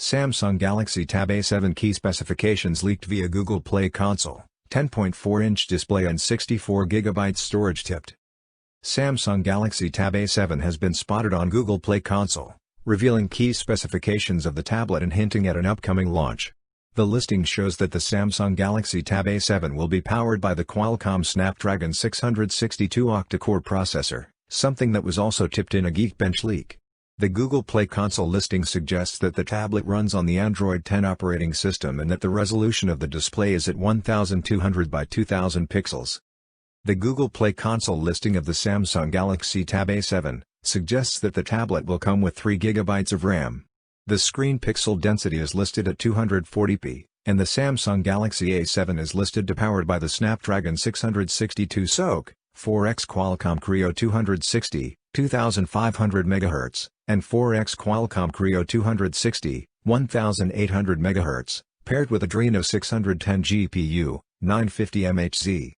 Samsung Galaxy Tab A7 key specifications leaked via Google Play Console, 10.4-inch display and 64GB storage tipped. Samsung Galaxy Tab A7 has been spotted on Google Play Console, revealing key specifications of the tablet and hinting at an upcoming launch. The listing shows that the Samsung Galaxy Tab A7 will be powered by the Qualcomm Snapdragon 662 octa-core processor, something that was also tipped in a Geekbench leak. The Google Play Console listing suggests that the tablet runs on the Android 10 operating system and that the resolution of the display is at 1200 by 2000 pixels. The Google Play Console listing of the Samsung Galaxy Tab A7 suggests that the tablet will come with 3GB of RAM. The screen pixel density is listed at 240p, and the Samsung Galaxy A7 is listed to powered by the Snapdragon 662 SoC, 4X Qualcomm Creo 260, 2500 MHz, and 4X Qualcomm Creo 260, 1800 MHz, paired with Adreno 610 GPU, 950 MHz.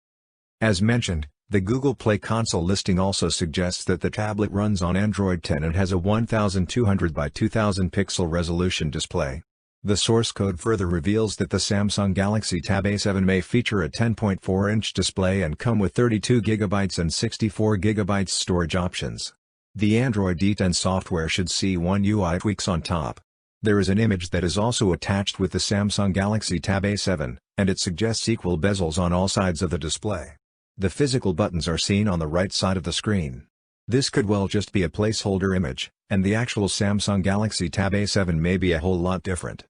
As mentioned, the Google Play Console listing also suggests that the tablet runs on Android 10 and has a 1200 by 2000 pixel resolution display. The source code further reveals that the Samsung Galaxy Tab A7 may feature a 10.4-inch display and come with 32GB and 64GB storage options. The Android D10 software should see One UI tweaks on top. There is an image that is also attached with the Samsung Galaxy Tab A7, and it suggests equal bezels on all sides of the display. The physical buttons are seen on the right side of the screen. This could well just be a placeholder image, and the actual Samsung Galaxy Tab A7 may be a whole lot different.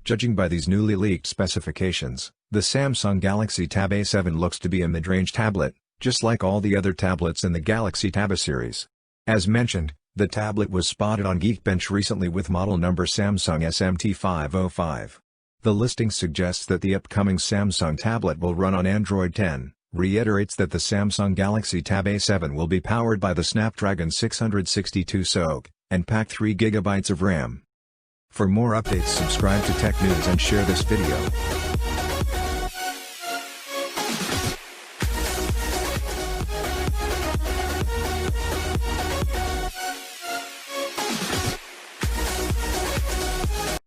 Judging by these newly leaked specifications, the Samsung Galaxy Tab A7 looks to be a mid-range tablet, just like all the other tablets in the Galaxy Tab A series. As mentioned, the tablet was spotted on Geekbench recently with model number Samsung SMT505. The listing suggests that the upcoming Samsung tablet will run on Android 10, reiterates that the Samsung Galaxy Tab A7 will be powered by the Snapdragon 662 SoC, and pack 3GB of RAM. For more updates, subscribe to Tech News and share this video.